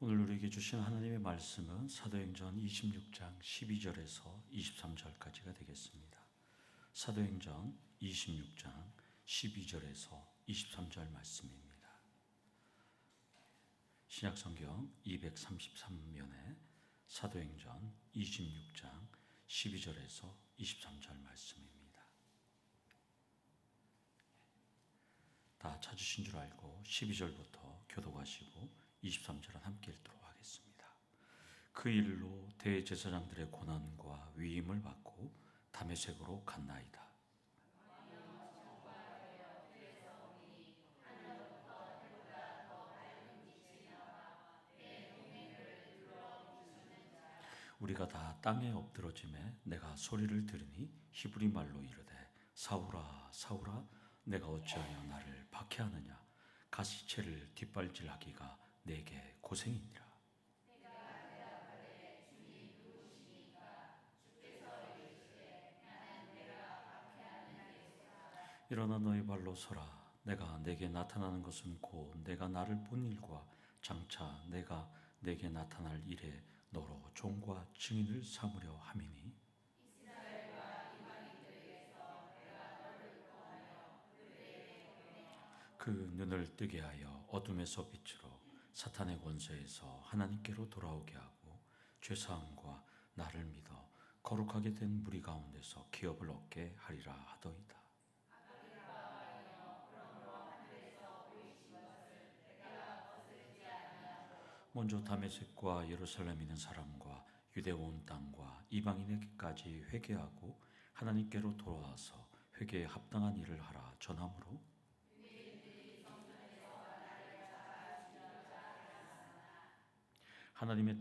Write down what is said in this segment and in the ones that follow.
오늘 우리에게 주신 하나님의 말씀은 사도행전 26장 12절에서 23절까지가 되겠습니다. 사도행전 26장 12절에서 23절 말씀입니다. 신약성경 233면에 사도행전 26장 12절에서 23절 말씀입니다. 다 찾으신 줄 알고 12절부터 교독하시고 23절은 함께 읽도록 하겠습니다. 그 일로 대제사장들의 고난과 위임을 받고 다메섹으로 갔나이다. 우리가 다 땅에 엎드러짐에 내가 소리를 들으니 히브리 말로 이르되 사울아 사울아 내가 어찌하여 나를 박해하느냐 가시체를 뒷발질하기가 내게 고생이니라. 일어나 너희 발로 서라. 내가 내게 나타나는 것은 곧 내가 나를 본 일과 장차 내가 내게 나타날 일에 너로 종과 증인을 삼으려 함이니 그 눈을 뜨게 하여 어둠에서 빛으로 사탄의 권세에서 하나님께로 돌아오게 하고 죄사함과 나를 믿어 거룩하게 된 무리 가운데서 기업을 얻게 하리라 하더이다. 먼저 다메섹과 예루살렘에 있는 사람과 유대 온 땅과 이방인에게까지 회개하고 하나님께로 돌아와서 회개에 합당한 일을 하라 전함으로 하나님의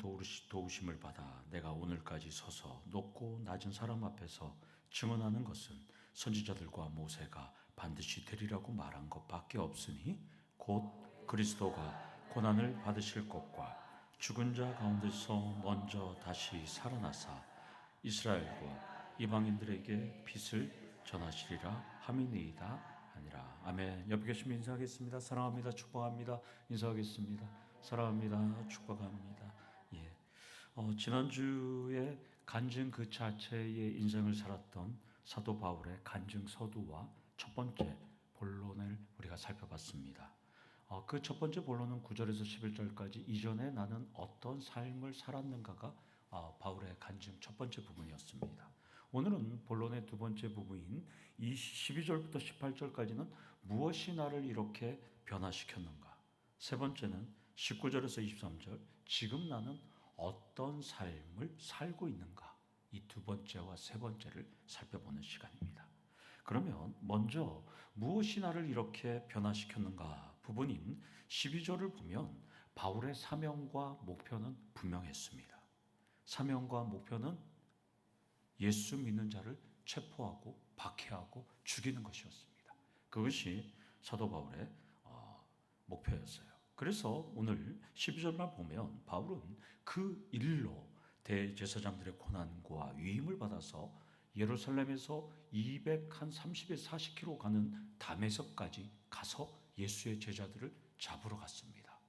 도우심을 받아 내가 오늘까지 서서 높고 낮은 사람 앞에서 증언하는 것은 선지자들과 모세가 반드시 되리라고 말한 것밖에 없으니 곧 그리스도가 고난을 받으실 것과 죽은 자 가운데서 먼저 다시 살아나사 이스라엘과 이방인들에게 빛을 전하시리라 함이니이다 아니라. 아멘. 옆에 계시면 인사하겠습니다. 사랑합니다. 축복합니다. 인사하겠습니다. 사랑합니다. 축복합니다. 예. 지난주에 간증 그 자체의 인생을 살았던 사도 바울의 간증 서두와 첫 번째 본론을 우리가 살펴봤습니다. 그 첫 번째 본론은 9절에서 11절까지 이전에 나는 어떤 삶을 살았는가가 바울의 간증 첫 번째 부분이었습니다. 오늘은 본론의 두 번째 부분인 12절부터 18절까지는 무엇이 나를 이렇게 변화시켰는가, 세 번째는 19절에서 23절 지금 나는 어떤 삶을 살고 있는가, 이 두 번째와 세 번째를 살펴보는 시간입니다. 그러면 먼저 무엇이 나를 이렇게 변화시켰는가 부분인 12절을 보면 바울의 사명과 목표는 분명했습니다. 사명과 목표는 예수 믿는 자를 체포하고 박해하고 죽이는 것이었습니다. 그것이 사도 바울의 목표였어요. 그래서 오늘 12절만 보면 바울은 그 일로 대제사장들의 고난과 위임을 받아서 예루살렘에서 230에서 40km 가는 다메섹까지 가서 예수의 제자들을 잡으러 갔습니다.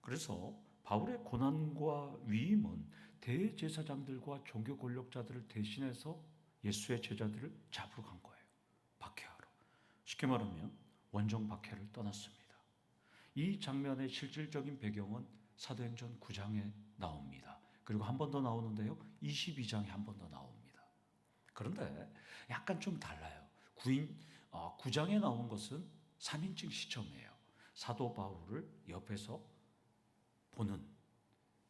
그래서 바울의 고난과 위임은 대제사장들과 종교 권력자들을 대신해서 예수의 제자들을 잡으러 간 거예요. 박해하러. 쉽게 말하면 원정 박해를 떠났습니다. 이 장면의 실질적인 배경은 사도행전 9장에 나옵니다. 그리고 한 번 더 나오는데요. 22장에 한 번 더 나옵니다. 그런데 약간 좀 달라요. 9장에 나온 것은 3인칭 시점이에요. 사도 바울을 옆에서 보는,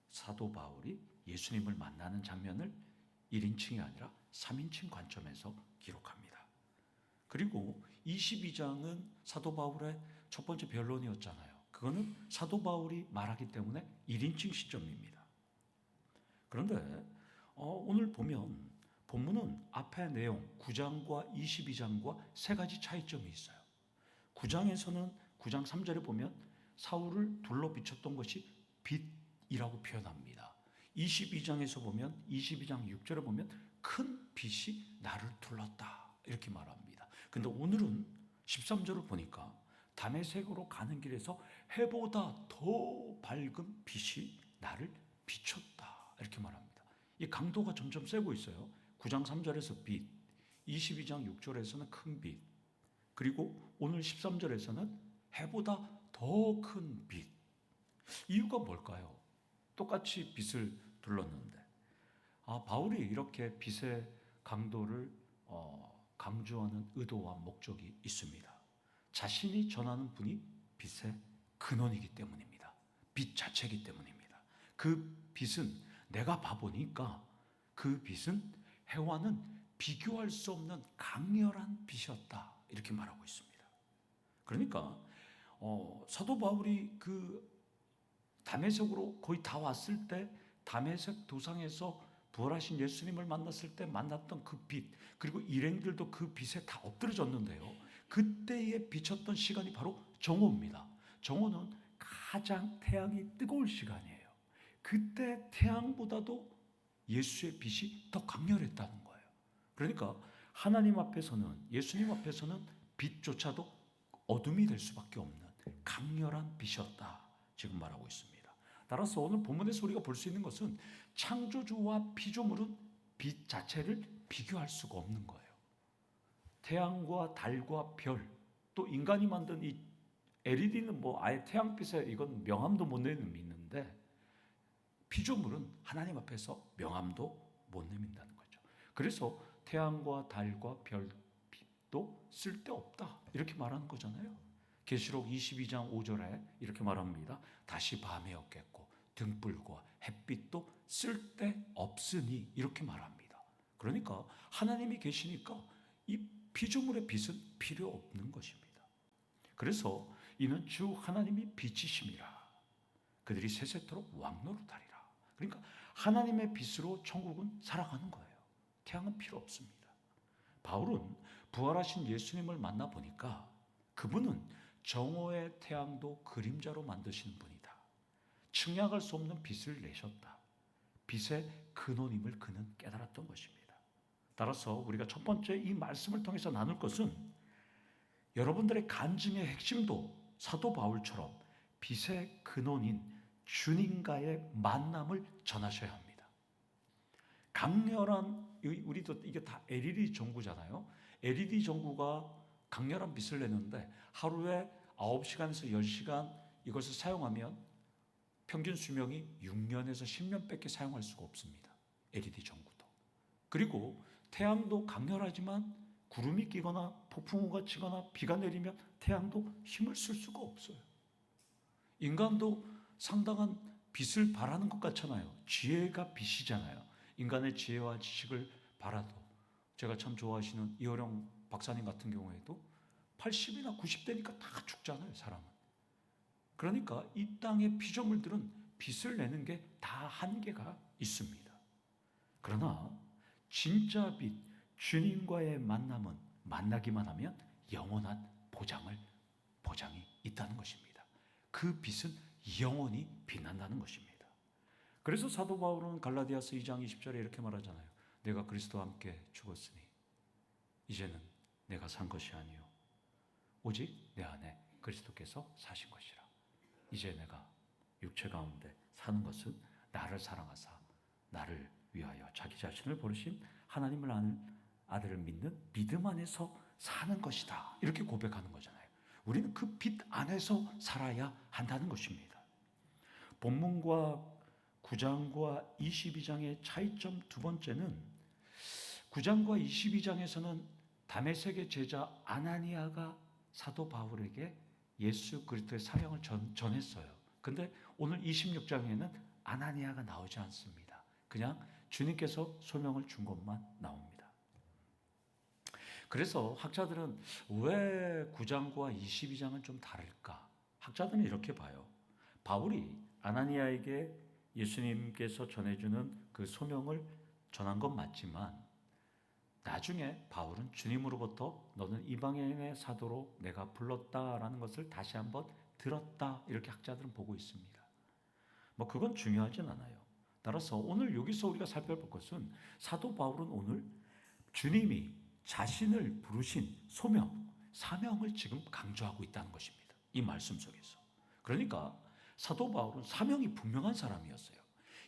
사도 바울이 예수님을 만나는 장면을 1인칭이 아니라 3인칭 관점에서 기록합니다. 그리고 22장은 사도 바울의 첫 번째 변론이었잖아요. 그거는 사도 바울이 말하기 때문에 1인칭 시점입니다. 그런데 오늘 보면 본문은 앞의 내용 9장과 22장과 세 가지 차이점이 있어요. 9장에서는 9장 3절에 보면 사울을 둘러 비췄던 것이 빛이라고 표현합니다. 22장에서 보면 22장 6절에 보면 큰 빛이 나를 둘렀다 이렇게 말합니다. 근데 오늘은 13절을 보니까 다메섹으로 가는 길에서 해보다 더 밝은 빛이 나를 비췄다. 이렇게 말합니다. 이 강도가 점점 세고 있어요. 9장 3절에서 빛, 22장 6절에서는 큰 빛, 그리고 오늘 13절에서는 해보다 더 큰 빛. 이유가 뭘까요? 똑같이 빛을 둘렀는데 바울이 이렇게 빛의 강도를 강조하는 의도와 목적이 있습니다. 자신이 전하는 분이 빛의 근원이기 때문입니다. 빛 자체이기 때문입니다. 그 빛은 내가 봐보니까 그 빛은 해와는 비교할 수 없는 강렬한 빛이었다. 이렇게 말하고 있습니다. 그러니까 사도 바울이 그 다메섹으로 거의 다 왔을 때 다메섹 도상에서 부활하신 예수님을 만났을 때 만났던 그 빛, 그리고 일행들도 그 빛에 다 엎드려졌는데요. 그때에 비쳤던 시간이 바로 정오입니다. 정오는 가장 태양이 뜨거울 시간이에요. 그때 태양보다도 예수의 빛이 더 강렬했다는 거예요. 그러니까 하나님 앞에서는, 예수님 앞에서는 빛조차도 어둠이 될 수밖에 없는 강렬한 빛이었다. 지금 말하고 있습니다. 따라서 오늘 본문에서 우리가 볼 수 있는 것은 창조주와 피조물은 빛 자체를 비교할 수가 없는 거예요. 태양과 달과 별, 또 인간이 만든 이 LED는 뭐 아예 태양빛에 이건 명암도 못 내미는데 피조물은 하나님 앞에서 명암도 못 내민다는 거죠. 그래서 태양과 달과 별빛도 쓸데없다 이렇게 말하는 거잖아요. 계시록 22장 5절에 이렇게 말합니다. 다시 밤이 없겠고 등불과 햇빛도 쓸데없으니 이렇게 말합니다. 그러니까 하나님이 계시니까 이 피조물의 빛은 필요 없는 것입니다. 그래서 이는 주 하나님이 빛이심이라 그들이 세세토록 왕노릇하리라. 그러니까 하나님의 빛으로 천국은 살아가는 거예요. 태양은 필요 없습니다. 바울은 부활하신 예수님을 만나보니까 그분은 정오의 태양도 그림자로 만드시는 분이다. 측량할 수 없는 빛을 내셨다. 빛의 근원임을 그는 깨달았던 것입니다. 따라서 우리가 첫 번째 이 말씀을 통해서 나눌 것은 여러분들의 간증의 핵심도 사도 바울처럼 빛의 근원인 주님과의 만남을 전하셔야 합니다. 강렬한, 우리도 이게 다 LED 전구잖아요. LED 전구가 강렬한 빛을 내는데 하루에 9시간에서 10시간 이것을 사용하면 평균 수명이 6년에서 10년밖에 사용할 수가 없습니다. LED 전구도. 그리고 태양도 강렬하지만 구름이 끼거나 폭풍우가 치거나 비가 내리면 태양도 힘을 쓸 수가 없어요. 인간도 상당한 빛을 발하는 것 같잖아요. 지혜가 빛이잖아요. 인간의 지혜와 지식을 발하도 제가 참 좋아하시는 이호령 박사님 같은 경우에도 80이나 90대니까 다 죽잖아요, 사람은. 그러니까 이 땅의 피조물들은 빛을 내는 게 다 한계가 있습니다. 그러나 진짜 빛, 주님과의 만남은 만나기만 하면 영원한 보장이 있다는 것입니다. 그 빛은 영원히 빛난다는 것입니다. 그래서 사도 바울은 갈라디아서 2장 20절에 이렇게 말하잖아요. 내가 그리스도와 함께 죽었으니 이제는 내가 산 것이 아니요 오직 내 안에 그리스도께서 사신 것이라. 이제 내가 육체 가운데 사는 것은 나를 사랑하사 나를 위하여 자기 자신을 버리신 하나님을 아는 아들을 믿는 믿음 안에서 사는 것이다. 이렇게 고백하는 거잖아요. 우리는 그 빛 안에서 살아야 한다는 것입니다. 본문과 9장과 22장의 차이점 두 번째는 9장과 22장에서는 다메섹의 제자 아나니아가 사도 바울에게 예수 그리스도의 사명을 전했어요. 근데 오늘 26장에는 아나니아가 나오지 않습니다. 그냥 주님께서 소명을 준 것만 나옵니다. 그래서 학자들은 왜 9장과 22장은 좀 다를까? 학자들은 이렇게 봐요. 바울이 아나니아에게 예수님께서 전해주는 그 소명을 전한 건 맞지만 나중에 바울은 주님으로부터 너는 이방인의 사도로 내가 불렀다라는 것을 다시 한번 들었다 이렇게 학자들은 보고 있습니다. 뭐 그건 중요하진 않아요. 따라서 오늘 여기서 우리가 살펴볼 것은 사도 바울은 오늘 주님이 자신을 부르신 소명, 사명을 지금 강조하고 있다는 것입니다. 이 말씀 속에서. 그러니까 사도 바울은 사명이 분명한 사람이었어요.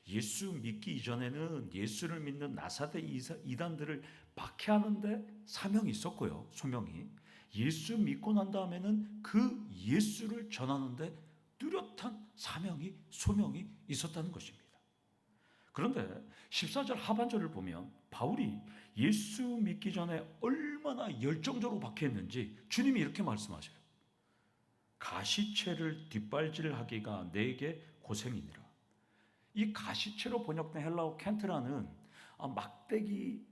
예수 믿기 이전에는 예수를 믿는 나사렛 이단들을 박해하는데 사명이 있었고요. 소명이. 예수 믿고 난 다음에는 그 예수를 전하는데 뚜렷한 사명이 소명이 있었다는 것입니다. 그런데 14절 하반절을 보면 바울이 예수 믿기 전에 얼마나 열정적으로 박해했는지 주님이 이렇게 말씀하셔요. 가시채를 뒷발질하기가 내게 고생이니라. 이 가시채로 번역된 헬라어 켄트라는 막대기,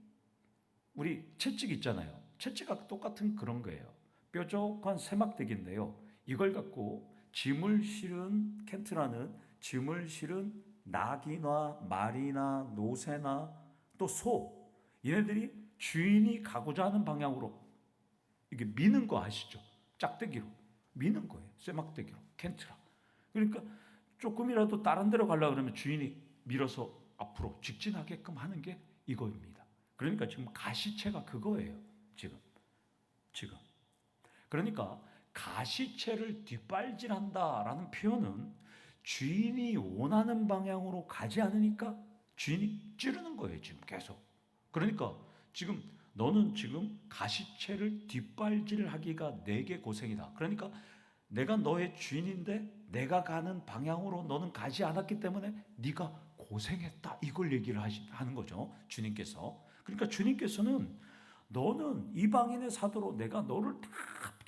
우리 채찍 있잖아요. 채찍과 똑같은 그런 거예요. 뾰족한 쇠막대기인데요. 이걸 갖고 짐을 실은 켄트라는 짐을 실은 낙이나 말이나 노새나 또 소, 얘네들이 주인이 가고자 하는 방향으로 이게 미는 거 아시죠? 짝대기로 미는 거예요. 쇠막대기로 켄트라. 그러니까 조금이라도 다른 데로 가려고 그러면 주인이 밀어서 앞으로 직진하게끔 하는 게 이거입니다. 그러니까 지금 가시채가 그거예요. 지금. 그러니까 가시채를 뒷발질한다라는 표현은 주인이 원하는 방향으로 가지 않으니까 주인이 찌르는 거예요. 지금 계속. 그러니까 지금 너는 지금 가시채를 뒷발질하기가 내게 고생이다. 그러니까 내가 너의 주인인데 내가 가는 방향으로 너는 가지 않았기 때문에 네가 고생했다. 이걸 얘기를 하는 거죠. 주님께서. 그러니까 주님께서는 너는 이방인의 사도로 내가 너를 다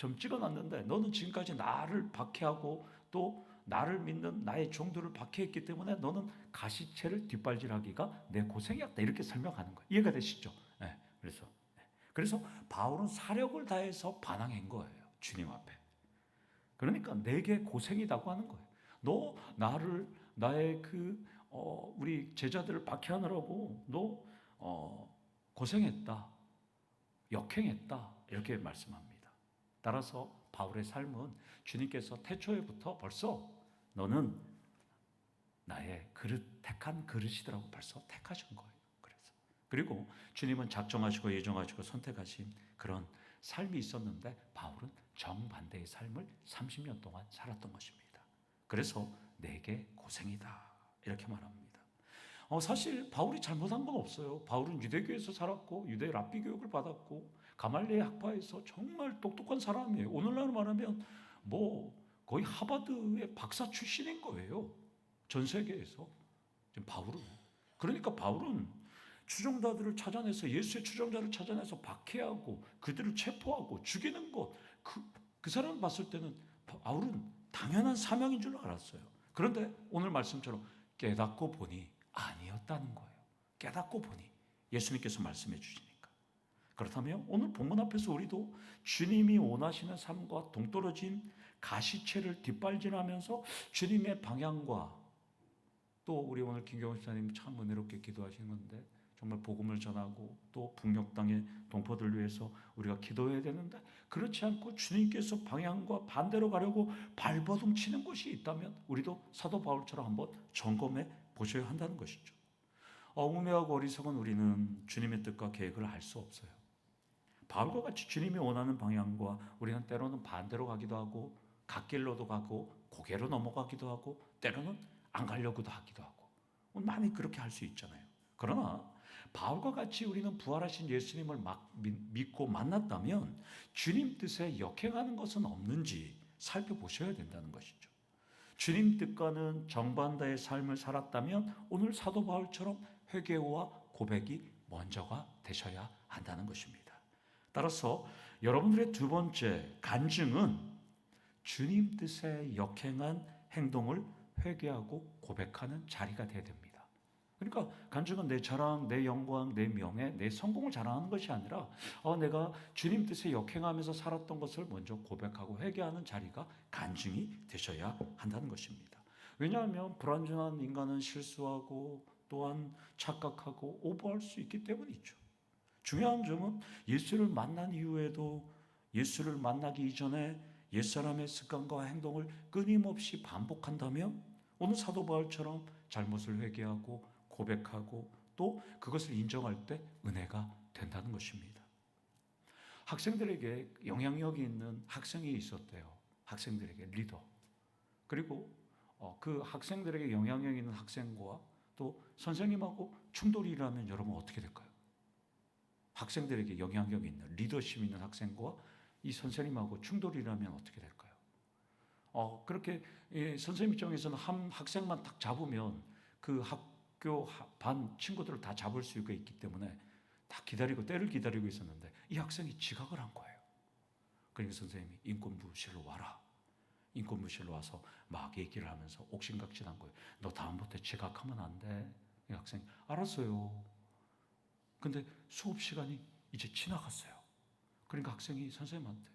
점 찍어놨는데 너는 지금까지 나를 박해하고 또 나를 믿는 나의 종들을 박해했기 때문에 너는 가시채를 뒷발질하기가 내 고생이었다. 이렇게 설명하는 거예요. 이해가 되시죠? 네, 그래서 바울은 사력을 다해서 반항한 거예요. 주님 앞에. 그러니까 내게 고생이라고 하는 거예요. 너 나를 나의 우리 제자들을 박해하느라고 너 고생했다. 역행했다. 이렇게 말씀합니다. 따라서 바울의 삶은 주님께서 태초에부터 벌써 너는 나의 택한 그릇이라고 벌써 택하신 거예요. 그리고 주님은 작정하시고 예정하시고 선택하신 그런 삶이 있었는데 바울은 정반대의 삶을 30년 동안 살았던 것입니다. 그래서 내게 고생이다. 이렇게 말합니다. 사실 바울이 잘못한 건 없어요. 바울은 유대교에서 살았고 유대 랍비 교육을 받았고 가말리엘 학파에서 정말 똑똑한 사람이에요. 오늘날 말하면 거의 하버드의 박사 출신인 거예요. 전 세계에서. 지금 바울은. 그러니까 바울은 추종자들을 찾아내서 예수의 추종자를 찾아내서 박해하고 그들을 체포하고 죽이는 것, 그 사람을 봤을 때는 바울은 당연한 사명인 줄 알았어요. 그런데 오늘 말씀처럼 깨닫고 보니 아니었다는 거예요. 깨닫고 보니 예수님께서 말씀해 주시니까. 그렇다면 오늘 본문 앞에서 우리도 주님이 원하시는 삶과 동떨어진 가시채를 뒷발질하면서 주님의 방향과 또 우리 오늘 김경호 집사님 참 은혜롭게 기도하시는 건데 정말 복음을 전하고 또 북녘 땅의 동포들 위해서 우리가 기도해야 되는데 그렇지 않고 주님께서 방향과 반대로 가려고 발버둥 치는 곳이 있다면 우리도 사도 바울처럼 한번 점검해 보셔야 한다는 것이죠. 우매하고 어리석은 우리는 주님의 뜻과 계획을 알 수 없어요. 바울과 같이 주님이 원하는 방향과 우리는 때로는 반대로 가기도 하고 갓길로도 가고 고개로 넘어가기도 하고 때로는 안 가려고도 하기도 하고 많이 그렇게 할 수 있잖아요. 그러나 바울과 같이 우리는 부활하신 예수님을 믿고 만났다면 주님 뜻에 역행하는 것은 없는지 살펴보셔야 된다는 것이죠. 주님 뜻과는 정반대의 삶을 살았다면 오늘 사도 바울처럼 회개와 고백이 먼저가 되셔야 한다는 것입니다. 따라서 여러분들의 두 번째 간증은 주님 뜻에 역행한 행동을 회개하고 고백하는 자리가 되어야 됩니다. 그러니까 간증은 내 자랑, 내 영광, 내 명예, 내 성공을 자랑하는 것이 아니라 내가 주님 뜻에 역행하면서 살았던 것을 먼저 고백하고 회개하는 자리가 간증이 되셔야 한다는 것입니다. 왜냐하면 불완전한 인간은 실수하고 또한 착각하고 오버할 수 있기 때문이죠. 중요한 점은 예수를 만난 이후에도 예수를 만나기 이전에 옛사람의 습관과 행동을 끊임없이 반복한다면 오늘 사도 바울처럼 잘못을 회개하고 고백하고 또 그것을 인정할 때 은혜가 된다는 것입니다. 학생들에게 영향력이 있는 학생이 있었대요. 학생들에게 리더, 그리고 그 학생들에게 영향력 있는 학생과 또 선생님하고 충돌이 일어나면 여러분 어떻게 될까요? 학생들에게 영향력 있는 리더십 있는 학생과 이 선생님하고 충돌이 일어나면 어떻게 될까요? 그렇게 선생님 입장에서는 한 학생만 딱 잡으면 그 학교 반 친구들을 다 잡을 수가 있기 때문에 다 기다리고 때를 기다리고 있었는데 이 학생이 지각을 한 거예요. 그러니까 선생님이 인권부실로 와라. 인권부실로 와서 막 얘기를 하면서 옥신각신한 거예요. 너 다음부터 지각하면 안 돼. 이 학생이 알았어요. 근데 수업 시간이 이제 지나갔어요. 그러니까 학생이 선생님한테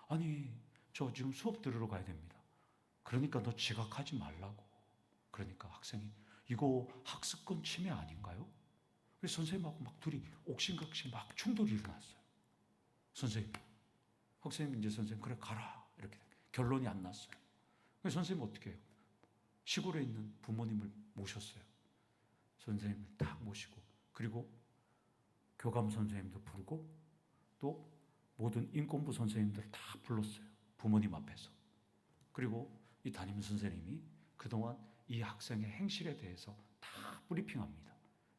아니 저 지금 수업 들으러 가야 됩니다. 그러니까 너 지각하지 말라고. 그러니까 학생이 이거 학습권 침해 아닌가요? 그래서 선생님하고 막 둘이 옥신각신 막 충돌이 일어났어요. 선생님, 학생이 이제 선생님 그래 가라 이렇게 결론이 안 났어요. 그래서 선생님 어떻게 해요? 시골에 있는 부모님을 모셨어요. 선생님을 딱 모시고 그리고 교감 선생님도 부르고 또 모든 인권부 선생님들 다 불렀어요. 부모님 앞에서. 그리고 이 담임 선생님이 그동안 이 학생의 행실에 대해서 다 브리핑합니다.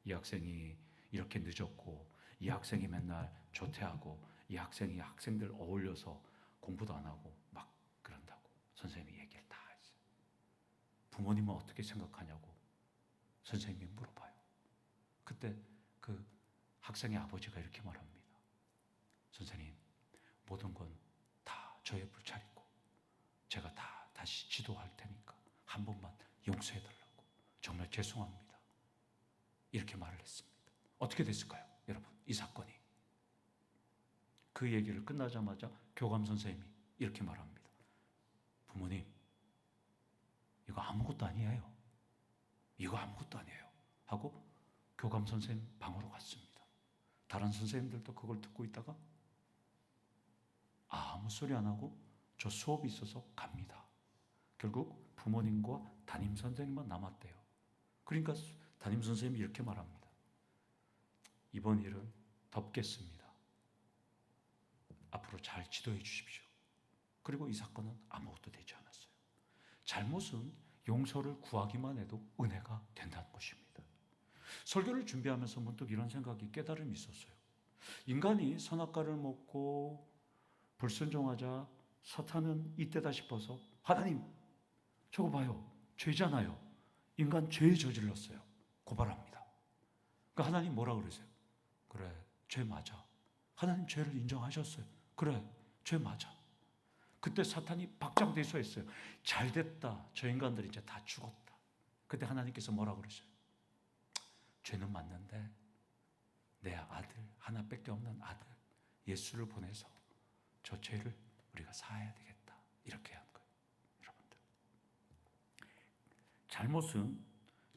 이 학생이 이렇게 늦었고 이 학생이 맨날 조퇴하고 이 학생이 학생들 어울려서 공부도 안 하고 막 그런다고 선생님이 얘기를 다 했어요. 부모님은 어떻게 생각하냐고 선생님이 물어봐요. 그때 그 학생의 아버지가 이렇게 말합니다. 선생님, 모든 건 다 저의 불찰이고 제가 다 다시 지도할 테니까 한 번만 용서해달라고 정말 죄송합니다. 이렇게 말을 했습니다. 어떻게 됐을까요? 여러분, 이 사건이. 그 얘기를 끝나자마자 교감 선생님이 이렇게 말합니다. 부모님, 이거 아무것도 아니에요. 이거 아무것도 아니에요. 하고 교감 선생님 방으로 갔습니다. 다른 선생님들도 그걸 듣고 있다가 아무 소리 안 하고 저 수업이 있어서 갑니다. 결국 부모님과 담임 선생님만 남았대요. 그러니까 담임 선생님이 이렇게 말합니다. 이번 일은 덮겠습니다. 앞으로 잘 지도해 주십시오. 그리고 이 사건은 아무것도 되지 않았어요. 잘못은 용서를 구하기만 해도 은혜가 된다는 것입니다. 설교를 준비하면서 문득 이런 생각이 깨달음이 있었어요. 인간이 선악과를 먹고 불순종하자 사탄은 이때다 싶어서 하나님 저거 봐요. 죄잖아요. 인간 죄 저질렀어요. 고발합니다. 그러니까 하나님 뭐라 그러세요? 그래, 죄 맞아. 하나님 죄를 인정하셨어요. 그래, 죄 맞아. 그때 사탄이 박장대소했어요. 잘 됐다. 저 인간들이 이제 다 죽었다. 그때 하나님께서 뭐라 그러세요? 죄는 맞는데 내 아들, 하나밖에 없는 아들 예수를 보내서 저 죄를 우리가 사해야 되겠다. 이렇게 한 거예요. 여러분들.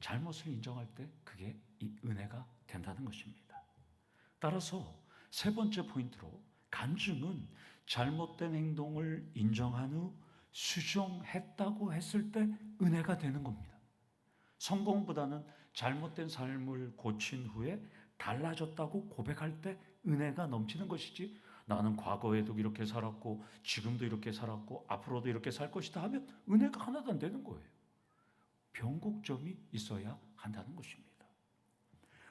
잘못을 인정할 때 그게 이 은혜가 된다는 것입니다. 따라서 세 번째 포인트로 간증은 잘못된 행동을 인정한 후 수정했다고 했을 때 은혜가 되는 겁니다. 성공보다는 잘못된 삶을 고친 후에 달라졌다고 고백할 때 은혜가 넘치는 것이지 나는 과거에도 이렇게 살았고 지금도 이렇게 살았고 앞으로도 이렇게 살 것이다 하면 은혜가 하나도 안 되는 거예요. 변곡점이 있어야 한다는 것입니다.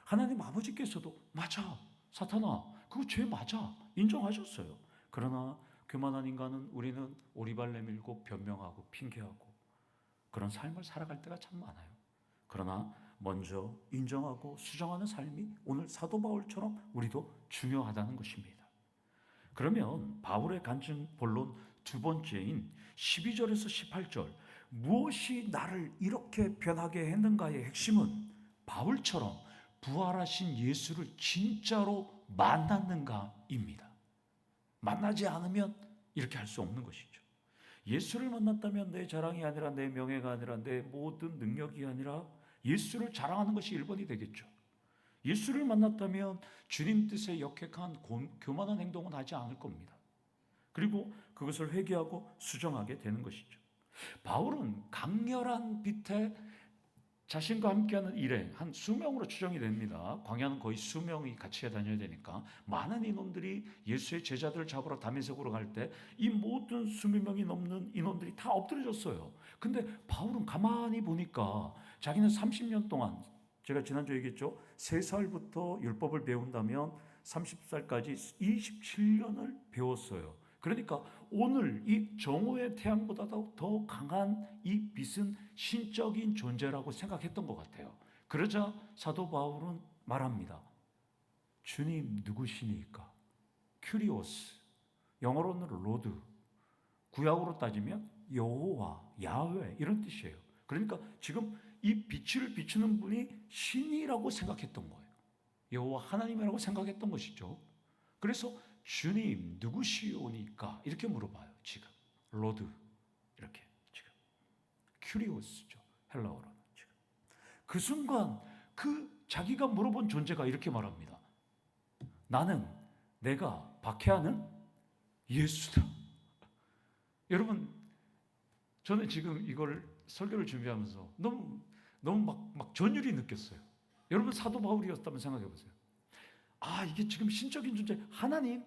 하나님 아버지께서도 맞아 사탄아 그거 죄 맞아 인정하셨어요. 그러나 교만한 인간은 우리는 오리발 내밀고 변명하고 핑계하고 그런 삶을 살아갈 때가 참 많아요. 그러나 먼저 인정하고 수정하는 삶이 오늘 사도 바울처럼 우리도 중요하다는 것입니다. 그러면 바울의 간증 본론 두 번째인 12절에서 18절 무엇이 나를 이렇게 변하게 했는가의 핵심은 바울처럼 부활하신 예수를 진짜로 만났는가입니다. 만나지 않으면 이렇게 할 수 없는 것이죠. 예수를 만났다면 내 자랑이 아니라 내 명예가 아니라 내 모든 능력이 아니라 예수를 자랑하는 것이 1번이 되겠죠. 예수를 만났다면 주님 뜻에 역행한 교만한 행동은 하지 않을 겁니다. 그리고 그것을 회개하고 수정하게 되는 것이죠. 바울은 강렬한 빛에 자신과 함께하는 일행 한 수명으로 추정이 됩니다. 광야는 거의 수명이 같이 다녀야 되니까 많은 인원들이 예수의 제자들을 잡으러 다메섹으로 갈 때 이 모든 수백 명이 넘는 인원들이 다 엎드려졌어요. 근데 바울은 가만히 보니까 자기는 30년 동안, 제가 지난주에 얘기했죠, 3살부터 율법을 배운다면 30살까지 27년을 배웠어요. 그러니까 오늘 이 정오의 태양보다도 더 강한 이 빛은 신적인 존재라고 생각했던 것 같아요. 그러자 사도 바울은 말합니다. 주님 누구시니까? 큐리오스, 영어로는 로드, 구약으로 따지면 여호와, 야훼 이런 뜻이에요. 그러니까 지금 이 빛을 비추는 분이 신이라고 생각했던 거예요. 여호와 하나님이라고 생각했던 것이죠. 그래서 주님 누구시오니까 이렇게 물어봐요. 지금 로드 이렇게 지금 큐리오스죠. 헬라어로는 지금 그 순간 그 자기가 물어본 존재가 이렇게 말합니다. 나는 내가 박해하는 예수다. 여러분, 저는 지금 이걸 설교를 준비하면서 너무 막 전율이 느꼈어요. 여러분 사도 바울이었다면 생각해 보세요. 아, 이게 지금 신적인 존재, 하나님이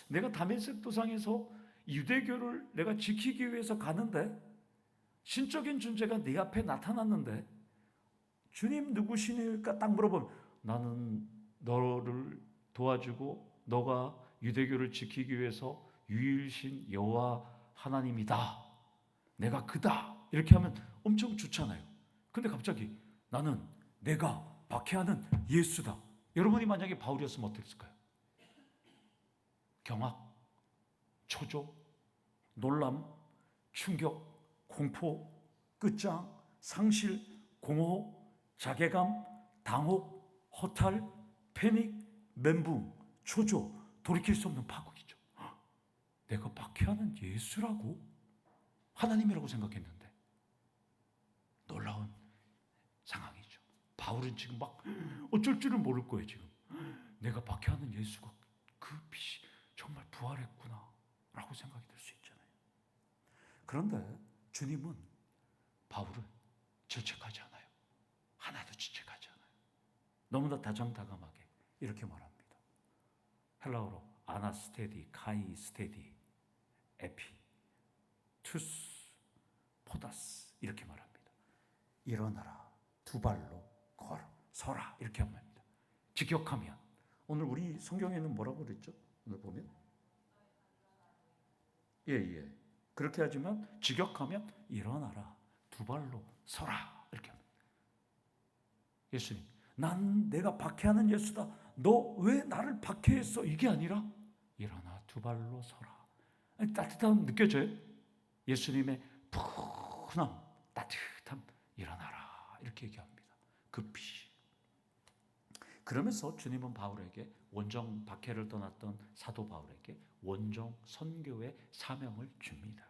내가 다메섹 도상에서 유대교를 내가 지키기 위해서 가는데 신적인 존재가 네 앞에 나타났는데 주님 누구시니까 딱 물어보면 나는 너를 도와주고 너가 유대교를 지키기 위해서 유일신 여호와 하나님이다. 내가 그다. 이렇게 하면 엄청 좋잖아요. 근데 갑자기 나는 내가 박해하는 예수다. 여러분이 만약에 바울이었으면 어땠을까요? 경악, 초조, 놀람, 충격, 공포, 끝장, 상실, 공허, 자괴감, 당혹, 허탈, 패닉, 멘붕, 초조, 돌이킬 수 없는 파국이죠. 내가 박해하는 예수라고? 하나님이라고 생각했는데 놀라운 상황이죠. 바울은 지금 막 어쩔 줄을 모를 거예요. 지금 내가 박해하는 예수가 그 빛이 정말 부활했구나 라고 생각이 들 수 있잖아요. 그런데 주님은 바울을 질책하지 않아요. 하나도 질책하지 않아요. 너무나 다정다감하게 이렇게 말합니다. 헬라어로 아나스테디, 카이스테디, 에피, 투스, 포다스 이렇게 말합니다. 일어나라, 두 발로 서라 이렇게 합니다. 직역하면, 오늘 우리 성경에는 뭐라고 그랬죠? 오늘 보면 그렇게 하지만 직역하면 일어나라, 두 발로 서라 이렇게 합니다. 예수님, 난 내가 박해하는 예수다. 너 왜 나를 박해했어? 이게 아니라 일어나 두 발로 서라. 따뜻함 느껴져요? 예수님의 푸근함, 따뜻함, 일어나라 이렇게 얘기합니다. 급히. 그러면서 주님은 바울에게 원정 박해를 떠났던 사도 바울에게 원정 선교의 사명을 줍니다.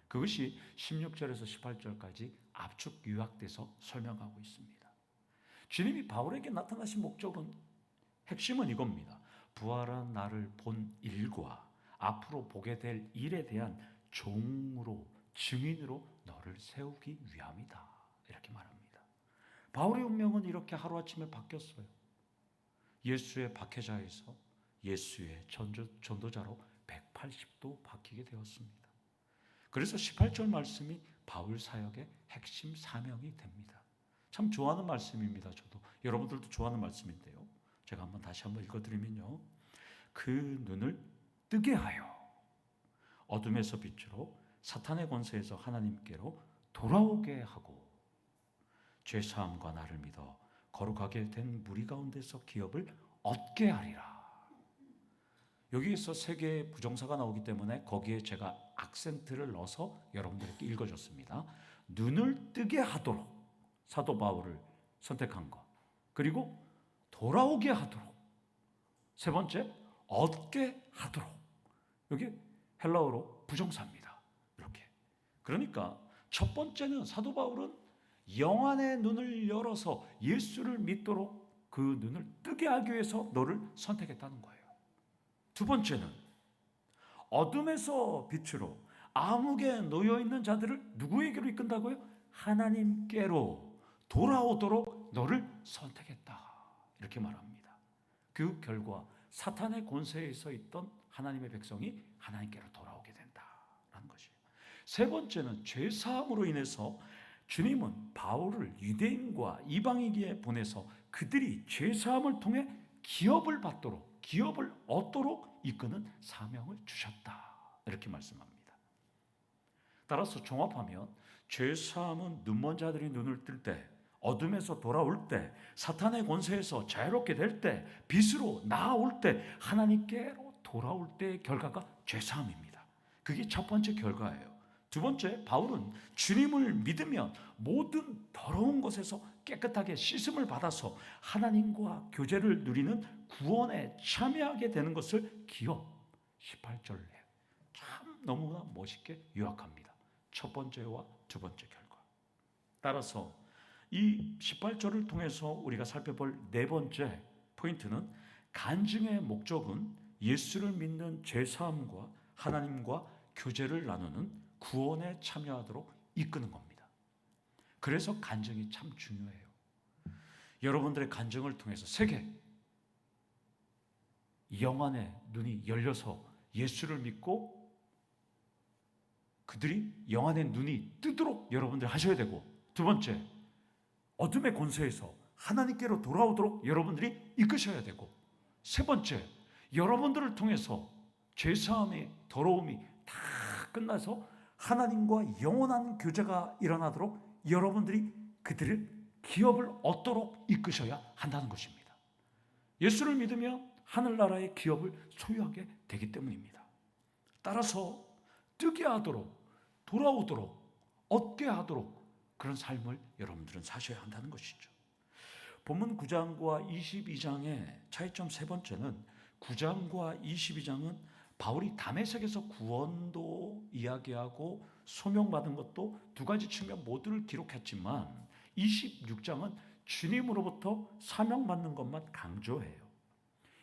그것이 16절에서 18절까지 압축 요약돼서 설명하고 있습니다. 주님이 바울에게 나타나신 목적은, 핵심은 이겁니다. 부활한 나를 본 일과 앞으로 보게 될 일에 대한 종으로, 증인으로 너를 세우기 위함이다. 이렇게 말합니다. 바울의 운명은 이렇게 하루아침에 바뀌었어요. 예수의 박해자에서 예수의 전도자로 180도 바뀌게 되었습니다. 그래서 18절 말씀이 바울 사역의 핵심 사명이 됩니다. 참 좋아하는 말씀입니다. 저도 여러분들도 좋아하는 말씀인데요. 제가 다시 한번 읽어드리면요. 그 눈을 뜨게 하여 어둠에서 빛으로 사탄의 권세에서 하나님께로 돌아오게 하고 죄사함과 나를 믿어 거룩하게 된 무리 가운데서 기업을 얻게 하리라. 여기에서 세 개의 부정사가 나오기 때문에 거기에 제가 악센트를 넣어서 여러분들에게 읽어줬습니다. 눈을 뜨게 하도록 사도 바울을 선택한 것, 그리고 돌아오게 하도록, 세 번째 얻게 하도록. 여기 헬라어로 부정사입니다. 이렇게. 그러니까 첫 번째는 사도 바울은 영안의 눈을 열어서 예수를 믿도록 그 눈을 뜨게 하기 위해서 너를 선택했다는 거예요. 두 번째는 어둠에서 빛으로 암흑에 놓여있는 자들을 누구에게로 이끈다고요? 하나님께로 돌아오도록 너를 선택했다. 이렇게 말합니다. 그 결과 사탄의 권세에서 있던 하나님의 백성이 하나님께로 돌아오게 된다라는 것이에요. 세 번째는 죄사함으로 인해서 주님은 바울을 유대인과 이방인에게 보내서 그들이 죄사함을 통해 기업을 받도록, 기업을 얻도록 이끄는 사명을 주셨다. 이렇게 말씀합니다. 따라서 종합하면 죄사함은 눈먼 자들이 눈을 뜰 때, 어둠에서 돌아올 때, 사탄의 권세에서 자유롭게 될 때, 빛으로 나아올 때, 하나님께로 돌아올 때의 결과가 죄사함입니다. 그게 첫 번째 결과예요. 두 번째, 바울은 주님을 믿으면 모든 더러운 것에서 깨끗하게 씻음을 받아서 하나님과 교제를 누리는 구원에 참여하게 되는 것을 기업 18절에 참 너무나 멋있게 요약합니다. 첫 번째와 두 번째 결과. 따라서 이 18절을 통해서 우리가 살펴볼 네 번째 포인트는 간증의 목적은 예수를 믿는 죄사함과 하나님과 교제를 나누는 구원에 참여하도록 이끄는 겁니다. 그래서 간증이 참 중요해요. 여러분들의 간증을 통해서 세계 영안의 눈이 열려서 예수를 믿고 그들이 영안의 눈이 뜨도록 여러분들 하셔야 되고, 두 번째, 어둠의 권세에서 하나님께로 돌아오도록 여러분들이 이끄셔야 되고, 세 번째, 여러분들을 통해서 죄사함의 더러움이 다 끝나서 하나님과 영원한 교제가 일어나도록 여러분들이 그들을 기업을 얻도록 이끄셔야 한다는 것입니다. 예수를 믿으면 하늘나라의 기업을 소유하게 되기 때문입니다. 따라서 뜨게 하도록, 돌아오도록, 얻게 하도록 그런 삶을 여러분들은 사셔야 한다는 것이죠. 본문 9장과 22장의 차이점 세 번째는 9장과 22장은 바울이 다메섹에서 구원도 이야기하고 소명받은 것도 두 가지 측면 모두를 기록했지만 26장은 주님으로부터 사명받는 것만 강조해요.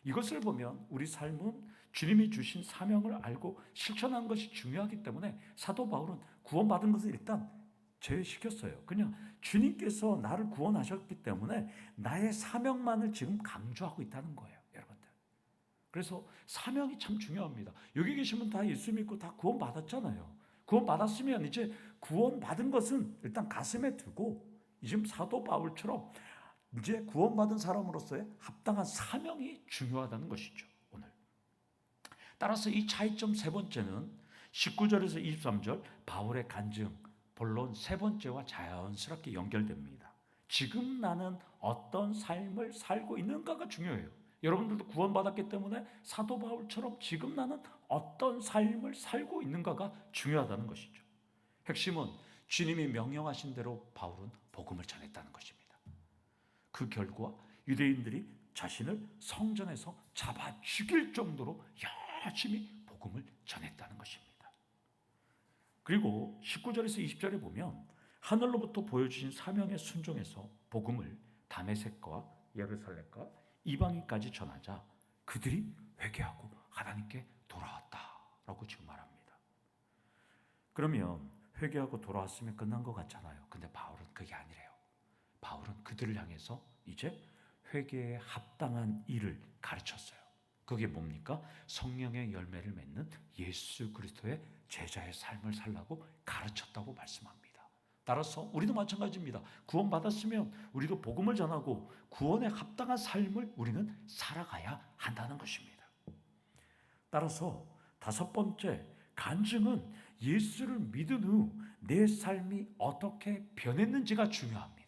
이것을 보면 우리 삶은 주님이 주신 사명을 알고 실천하는 것이 중요하기 때문에 사도 바울은 구원받은 것을 일단 제외시켰어요. 그냥 주님께서 나를 구원하셨기 때문에 나의 사명만을 지금 강조하고 있다는 거예요, 여러분들. 그래서 사명이 참 중요합니다. 여기 계시면 다 예수 믿고 다 구원받았잖아요. 구원받았으면 이제 구원받은 것은 일단 가슴에 두고 지금 사도 바울처럼 이제 구원받은 사람으로서의 합당한 사명이 중요하다는 것이죠, 오늘. 따라서 이 차이점 세 번째는 19절에서 23절 바울의 간증, 본론 세 번째와 자연스럽게 연결됩니다. 지금 나는 어떤 삶을 살고 있는가가 중요해요. 여러분들도 구원받았기 때문에 사도 바울처럼 지금 나는 어떤 삶을 살고 있는가가 중요하다는 것이죠. 핵심은 주님이 명령하신 대로 바울은 복음을 전했다는 것입니다. 그 결과 유대인들이 자신을 성전에서 잡아 죽일 정도로 열심히 복음을 전했다는 것입니다. 그리고 19절에서 20절에 보면 하늘로부터 보여주신 사명에 순종해서 복음을 다메섹과 예루살렘과 이방인까지 전하자 그들이 회개하고 하나님께 돌아왔다라고 지금 말합니다. 그러면 회개하고 돌아왔으면 끝난 것 같잖아요. 근데 바울은 그게 아니래요. 바울은 그들을 향해서 이제 회개에 합당한 일을 가르쳤어요. 그게 뭡니까? 성령의 열매를 맺는 예수 그리스도의 제자의 삶을 살라고 가르쳤다고 말씀합니다. 따라서 우리도 마찬가지입니다. 구원받았으면 우리도 복음을 전하고 구원에 합당한 삶을 우리는 살아가야 한다는 것입니다. 따라서 다섯 번째, 간증은 예수를 믿은 후 내 삶이 어떻게 변했는지가 중요합니다.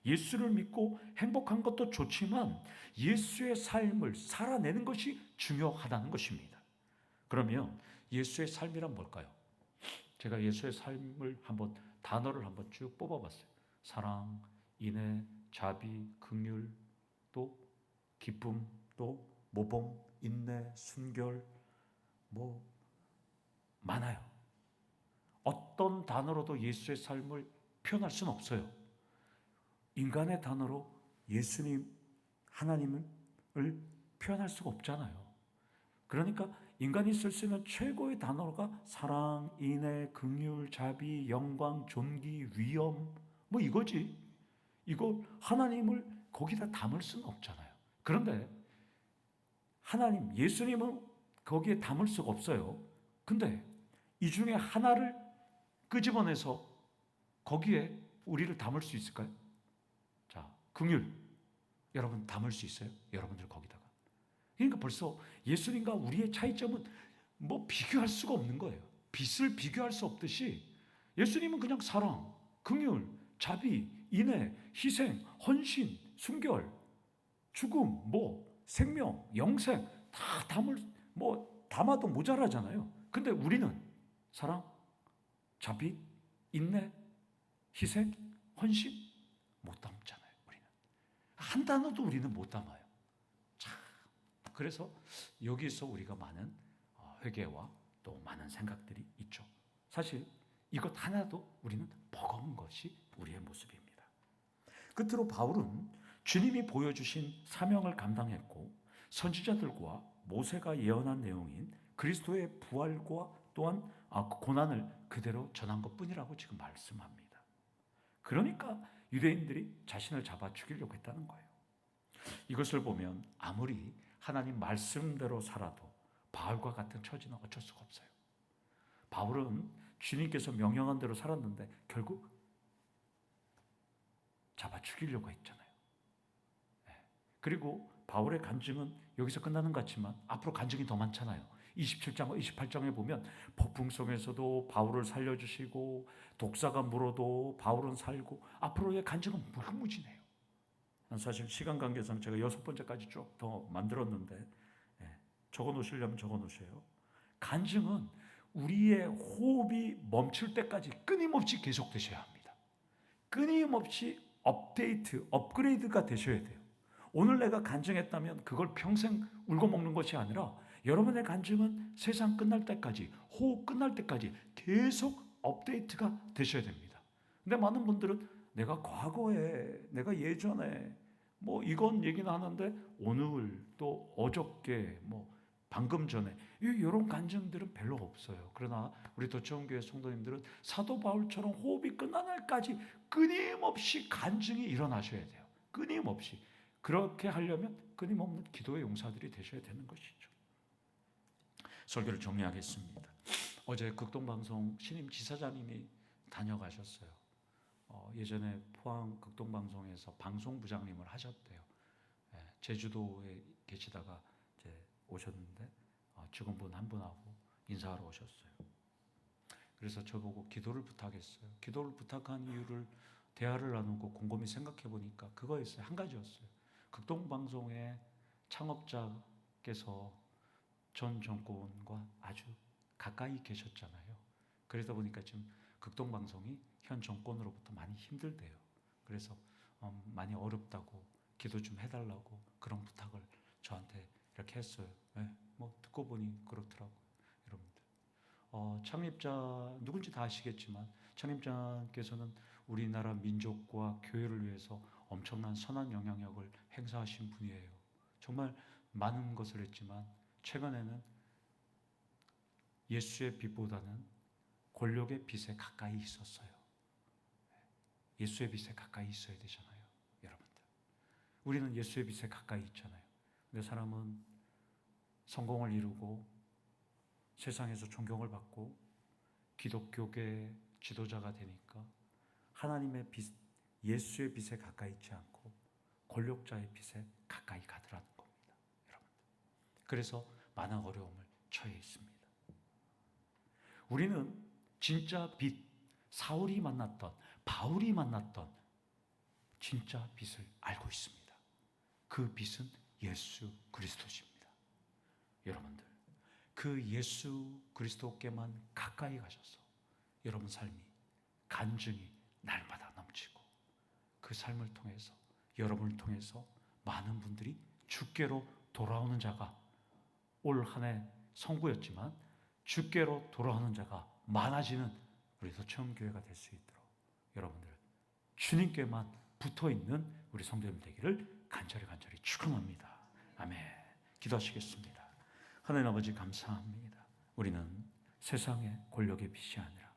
예수를 믿고 행복한 것도 좋지만 예수의 삶을 살아내는 것이 중요하다는 것입니다. 그러면 예수의 삶이란 뭘까요? 제가 예수의 삶을 단어를 한번 쭉 뽑아봤어요. 사랑, 인애, 자비, 긍휼, 또 기쁨, 또 모범, 인내, 순결, 많아요. 어떤 단어로도 예수의 삶을 표현할 수는 없어요. 인간의 단어로 예수님, 하나님을 표현할 수가 없잖아요. 그러니까 인간이 쓸 수 있는 최고의 단어가 사랑, 인애, 긍휼, 자비, 영광, 존귀, 위엄 이거지. 이거 하나님을 거기다 담을 수는 없잖아요. 그런데 하나님, 예수님은 거기에 담을 수가 없어요. 근데 이 중에 하나를 끄집어내서 거기에 우리를 담을 수 있을까요? 자, 긍휼. 여러분 담을 수 있어요? 여러분들 거기다가. 그러니까 벌써 예수님과 우리의 차이점은 뭐 비교할 수가 없는 거예요. 빛을 비교할 수 없듯이 예수님은 그냥 사랑, 긍휼, 자비, 인애, 희생, 헌신, 순결, 죽음, 뭐 생명, 영생 다 담아도 모자라잖아요. 근데 우리는 사랑, 자비, 인내, 희생, 헌신 못 담잖아요. 우리는 한 단어도 우리는 못 담아요. 참. 그래서 여기서 우리가 많은 회개와 또 많은 생각들이 있죠. 사실 이것 하나도 우리는 버거운 것이 우리의 모습입니다. 끝으로 바울은 주님이 보여주신 사명을 감당했고 선지자들과 모세가 예언한 내용인 그리스도의 부활과 또한 고난을 그대로 전한 것뿐이라고 지금 말씀합니다. 그러니까 유대인들이 자신을 잡아 죽이려고 했다는 거예요. 이것을 보면 아무리 하나님 말씀대로 살아도 바울과 같은 처지는 어쩔 수가 없어요. 바울은 주님께서 명령한 대로 살았는데 결국 잡아 죽이려고 했잖아요. 그리고 바울의 간증은 여기서 끝나는 것 같지만 앞으로 간증이 더 많잖아요. 27장, 28장에 보면 폭풍 속에서도 바울을 살려주시고 독사가 물어도 바울은 살고 앞으로의 간증은 무궁무진해요. 사실 시간 관계상 제가 6번째까지 쭉 더 만들었는데 적어 놓으시려면 적어 놓으세요. 간증은 우리의 호흡이 멈출 때까지 끊임없이 계속되셔야 합니다. 끊임없이 업그레이드가 되셔야 돼요. 오늘 내가 간증했다면 그걸 평생 울고 먹는 것이 아니라 여러분의 간증은 세상 끝날 때까지, 호흡 끝날 때까지 계속 업데이트가 되셔야 됩니다. 근데 많은 분들은 내가 과거에, 내가 예전에 뭐 이건 얘기는 하는데 오늘 또 어저께 뭐 방금 전에 이런 간증들은 별로 없어요. 그러나 우리 도청교회 성도님들은 사도 바울처럼 호흡이 끝난 날까지 끊임없이 간증이 일어나셔야 돼요. 끊임없이. 그렇게 하려면 끊임없는 기도의 용사들이 되셔야 되는 것이죠. 설교를 정리하겠습니다. 어제 극동방송 신임 지사장님이 다녀가셨어요. 예전에 포항 극동방송에서 방송부장님을 하셨대요. 제주도에 계시다가 이제 오셨는데 직원분 한 분하고 인사하러 오셨어요. 그래서 저보고 기도를 부탁했어요. 기도를 부탁한 이유를 대화를 나누고 곰곰이 생각해 보니까 그거였어요. 한 가지였어요. 극동방송의 창업자께서 전 정권과 아주 가까이 계셨잖아요. 그러다 보니까 지금 극동방송이 현 정권으로부터 많이 힘들대요. 그래서 많이 어렵다고 기도 좀 해달라고 그런 부탁을 저한테 이렇게 했어요. 뭐 듣고 보니 그렇더라고요. 여러분들 창립자 누군지 다 아시겠지만 창립자께서는 우리나라 민족과 교회를 위해서 엄청난 선한 영향력을 행사하신 분이에요. 정말 많은 것을 했지만 최근에는 예수의 빛보다는 권력의 빛에 가까이 있었어요. 예수의 빛에 가까이 있어야 되잖아요. 여러분들. 우리는 예수의 빛에 가까이 있잖아요. 근데 사람은 성공을 이루고 세상에서 존경을 받고 기독교계 지도자가 되니까 하나님의 빛, 예수의 빛에 가까이 있지 않고 권력자의 빛에 가까이 가더라는 겁니다. 여러분. 그래서 많은 어려움을 처해 있습니다. 우리는 진짜 빛, 사울이 만났던, 바울이 만났던 진짜 빛을 알고 있습니다. 그 빛은 예수 그리스도십니다. 여러분들, 그 예수 그리스도께만 가까이 가셔서 여러분 삶이 간증이 날마다 넘치고 그 삶을 통해서 여러분을 통해서 많은 분들이 주께로 돌아오는 자가 올 한 해 성구였지만 주께로 돌아오는 자가 많아지는 우리 도청교회가 될 수 있도록 여러분들 주님께만 붙어있는 우리 성도님 되기를 간절히 축원합니다. 아멘. 기도하시겠습니다. 하나님 아버지 감사합니다. 우리는 세상의 권력의 빛이 아니라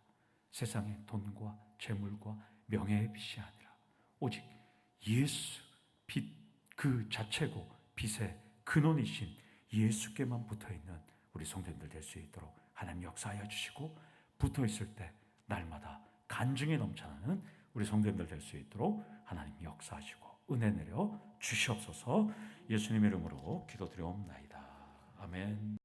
세상의 돈과 재물과 명예의 빛이 아니라 오직 예수, 빛 그 자체고 빛의 근원이신 예수께만 붙어있는 우리 성도님들 될 수 있도록 하나님 역사하여 주시고, 붙어있을 때 날마다 간증에 넘쳐나는 우리 성도님들 될 수 있도록 하나님 역사하시고 은혜 내려 주시옵소서. 예수님의 이름으로 기도드려옵나이다. 아멘.